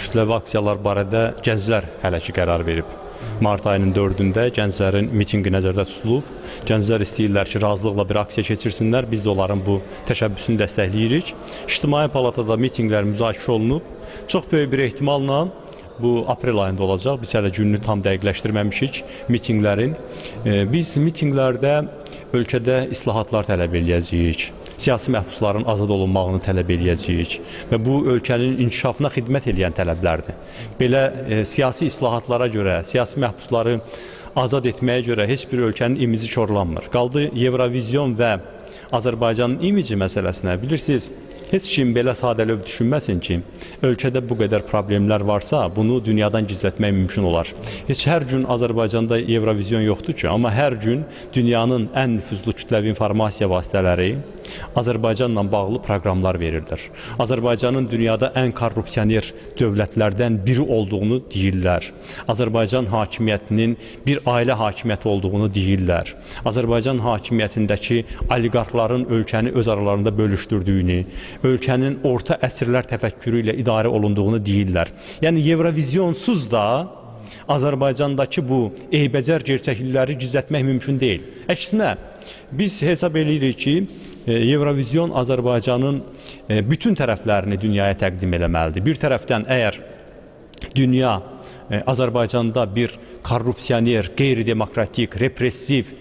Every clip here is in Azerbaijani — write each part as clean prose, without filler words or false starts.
kütləvi aksiyalar barədə gənclər hələ ki qərar verib. Mart ayının 4-də gənclərin mitinqi nəzərdə tutulub. Gənclər istəyirlər ki, razılıqla bir aksiya keçirsinlər. Biz də onların bu təşəbbüsünü dəstəkləyirik. İctimai Palatada mitinqlər müzakirə olunub. Çox böyük bir ehtimalla bu aprel ayında olacaq. Biz hələ gününü tam dəqiqləşdirməmişik mitinqlərin. Biz mitinqlərdə ölkədə islahatlar tələb eləyəcəyik. Siyasi məhbusların azad olunmağını tələb eləyəcəyik və bu ölkənin inkişafına xidmət edən tələblərdir. Belə siyasi islahatlara görə, siyasi məhbusları azad etməyə görə heç bir ölkənin imici korlanmır. Qaldı Evrovizyon və Azərbaycanın imici məsələsinə. Bilirsiniz, heç kim belə sadəlöv düşünməsin ki, ölkədə bu qədər problemlər varsa, bunu dünyadan gizlətmək mümkün olar. Heç hər gün Azərbaycanda Evrovizyon yoxdur ki, amma hər gün dünyanın ən nüfuzlu kütləvi informasiya vasitələri Azərbaycanla bağlı proqramlar verirlər. Azərbaycanın dünyada ən korrupsioner dövlətlərdən biri olduğunu deyirlər. Azərbaycan hakimiyyətinin bir ailə hakimiyyəti olduğunu deyirlər. Azərbaycan hakimiyyətindəki oliqarxların ölkəni öz aralarında bölüşdürdüyünü, ölkənin orta əsrlər təfəkkürü ilə idarə olunduğunu deyirlər. Yəni Evrovizyonsuz da Azərbaycandakı bu eybəcər gerçəklikləri gizlətmək mümkün deyil. Əksinə, biz hesab edirik ki, Evrovizyon Azərbaycanın bütün tərəflərini dünyaya təqdim eləməlidir. Bir tərəfdən, əgər dünya Azərbaycanda bir korrupsioner, qeyri-demokratik, repressiv,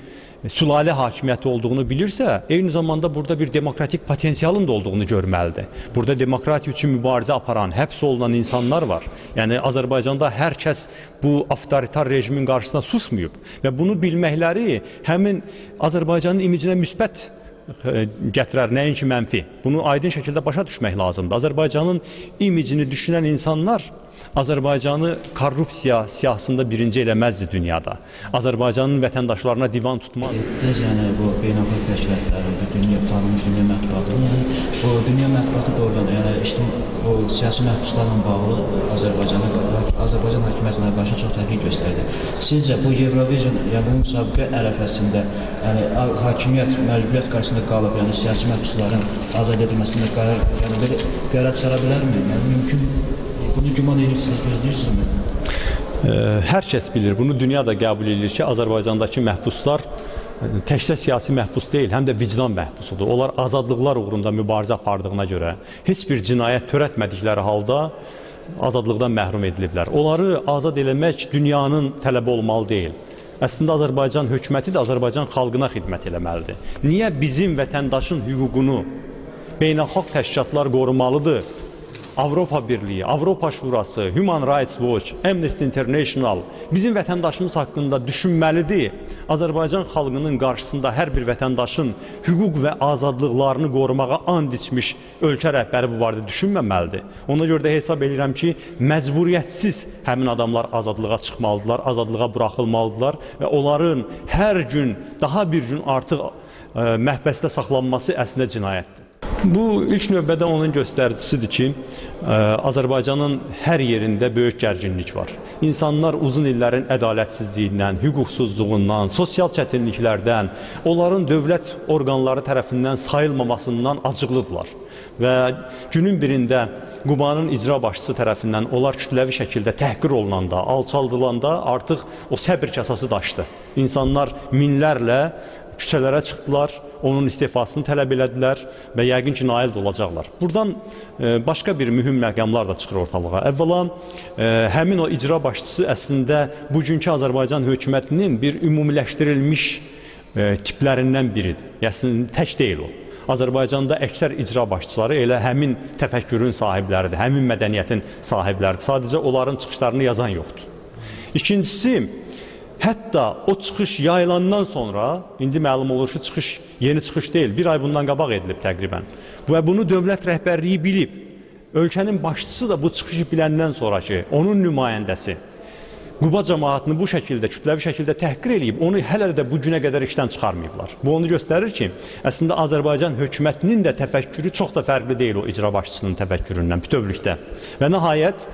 sülalə hakimiyyəti olduğunu bilirsə, eyni zamanda burada bir demokratik potensialın da olduğunu görməlidir. Burada demokratiya üçün mübarizə aparan, həbs olunan insanlar var. Yəni, Azərbaycanda hər kəs bu avtoritar rejimin qarşısında susmayıb və bunu bilməkləri həmin Azərbaycanın imicinə müsbət gətirər, nəinki mənfi. Bunu aydın şəkildə başa düşmək lazımdır. Azərbaycanın imicini düşünən insanlar Azərbaycanı korrupsiya siyasında birinci eləməzdi dünyada. Azərbaycanın vətəndaşlarına divan tutmaz. Yəni bu beynəlxalq təşkilatların, dünya tanınmış dünya mətbuatı, yəni bu dünya mətbuatı doğrudan, yəni o siyasi məhbuslarla bağlı Azərbaycan hakimiyyətinə qarşı çox təhqir göstərdi. Sizcə bu Evrovizyon, yəni bu müsabiqə ərəfəsində, yəni hakimiyyət məcburiyyət qarşısında qalıb, yəni siyasi məhbusların azad edilməsində qərar çıxara bilərmi? Yəni mümkün. Bunu güman edirsiniz, gözləyirsinizmi? Hər kəs bilir, bunu dünya da qəbul edir ki, Azərbaycandakı məhbuslar təkcə siyasi məhbus deyil, həm də vicdan məhbusudur. Onlar azadlıqlar uğrunda mübarizə apardığına görə heç bir cinayət törətmədikləri halda azadlıqdan məhrum ediliblər. Onları azad eləmək dünyanın tələbi olmalı deyil. Əslində Azərbaycan hökuməti də Azərbaycan xalqına xidmət eləməlidir. Niyə bizim vətəndaşın hüququnu beynəlxalq təşkilatlar qorumalıdır? Avropa Birliyi, Avropa Şurası, Human Rights Watch, Amnesty International bizim vətəndaşımız haqqında düşünməlidir. Azərbaycan xalqının qarşısında hər bir vətəndaşın hüquq və azadlıqlarını qorumağa and içmiş ölkə rəhbəri bu barədə düşünməməlidir. Ona görə də hesab edirəm ki, məcburiyyətsiz həmin adamlar azadlığa çıxmalıdırlar, azadlığa buraxılmalıdırlar və onların hər gün, daha bir gün artıq məhbəsdə saxlanması əslində cinayətdir. Bu ilk növbədə onun göstəricisidir ki, Azərbaycanın hər yerində böyük gərginlik var. İnsanlar uzun illərin ədalətsizliyindən, hüquqsuzluğundan, sosial çətinliklərdən, onların dövlət orqanları tərəfindən sayılmamasından acıqlıdırlar. Və günün birində Qubanın icra başçısı tərəfindən onlar kütləvi şəkildə təhqir olunanda, alçaldılanda artıq o səbir kasası daşdı. İnsanlar minlərlə küçələrə çıxdılar, onun istifasını tələb elədilər və yəqin ki, nail də olacaqlar. Buradan başqa bir mühüm məqamlar da çıxır ortalığa. Əvvəla, həmin o icra başçısı əslində bugünkü Azərbaycan hökumətinin bir ümumiləşdirilmiş tiplərindən biridir. Yəni, tək deyil o. Azərbaycanda əksər icra başçıları elə həmin təfəkkürün sahibləridir, həmin mədəniyyətin sahibləridir. Sadəcə onların çıxışlarını yazan yoxdur. İkincisi, hətta o çıxış yayılandan sonra, indi məlum olur ki, yeni çıxış deyil, bir ay bundan qabaq edilib təqribən. Və bunu dövlət rəhbərliyi bilib. Ölkənin başçısı da bu çıxışı biləndən sonra ki, onun nümayəndəsi Quba cəmaatını bu şəkildə, kütləvi şəkildə təhqir eləyib, onu hələ də bu günə qədər işdən çıxarmayıblar. Bu onu göstərir ki, əslində Azərbaycan hökumətinin də təfəkkürü çox da fərqli deyil o icra başçısının təfəkküründən, bütövlükdə. Və nəhayət,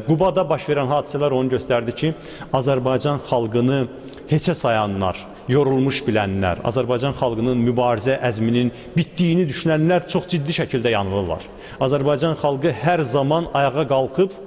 Qubada baş verən hadisələr onu göstərdi ki, Azərbaycan xalqını heçə sayanlar, yorulmuş bilənlər, Azərbaycan xalqının mübarizə əzminin bitdiyini düşünənlər çox ciddi şəkildə yanılırlar. Azərbaycan xalqı hər zaman ayağa qalxıb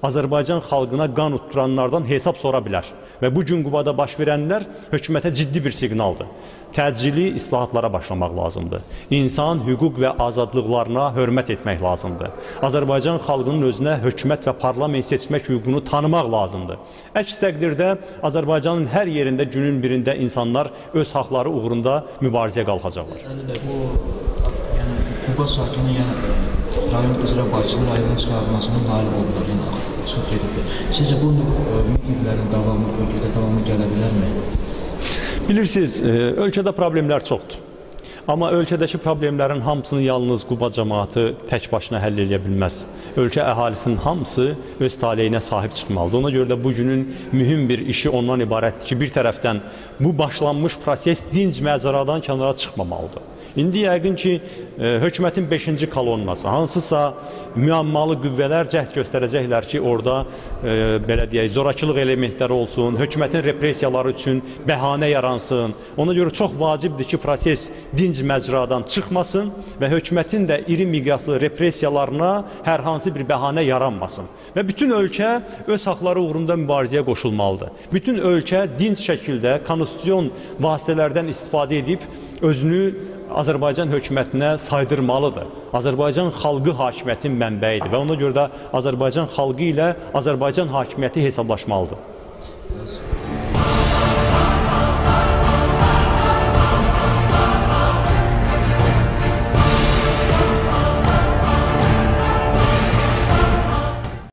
Azərbaycan xalqına qan utduranlardan hesab sora bilər. Və bu gün Qubada baş verənlər hökumətə ciddi bir siqnaldır. Təcili islahatlara başlamaq lazımdır. İnsan hüquq və azadlıqlarına hörmət etmək lazımdır. Azərbaycan xalqının özünə hökumət və parlament seçmək hüququnu tanımaq lazımdır. Əks təqdirdə Azərbaycanın hər yerində günün birində insanlar öz haqları uğrunda mübarizəyə qalxacaqlar. Quba sakini rayon üzrə Bakılı rayonun çıxarılmasının nail oldular, çıxıb gedibdir. Sizcə bu mitinglərin davamı, ölkədə davamı gələ bilərmi? Bilirsiniz, ölkədə problemlər çoxdur. Amma ölkədəki problemlərin hamısını yalnız Quba cəmaatı tək başına həll edə bilməz. Ölkə əhalisinin hamısı öz taleyinə sahib çıxmalıdır. Ona görə də bugünün mühüm bir işi ondan ibarətdir ki, bir tərəfdən bu başlanmış proses dinc macəradan kənara çıxmamalıdır. İndi yəqin ki, hökumətin 5-ci kolonnası, hansısa müəmmalı qüvvələr cəhd göstərəcəklər ki, orada belə deyək, zorakılıq elementləri olsun, hökumətin repressiyaları üçün bəhanə yaransın. Ona görə çox vacibdir ki, proses dinc məcradan çıxmasın və hökumətin də iri miqyaslı repressiyalarına hər hansı bir bəhanə yaranmasın. Və bütün ölkə öz haqları uğrunda mübarizəyə qoşulmalıdır. Bütün ölkə dinc şəkildə konstitusion vasitələrdən istifadə edib özünü Azərbaycan hökumətinə saydırmalıdır. Azərbaycan xalqı hakimiyyətin mənbəyidir və ona görə də Azərbaycan xalqı ilə Azərbaycan hakimiyyəti hesablaşmalıdır.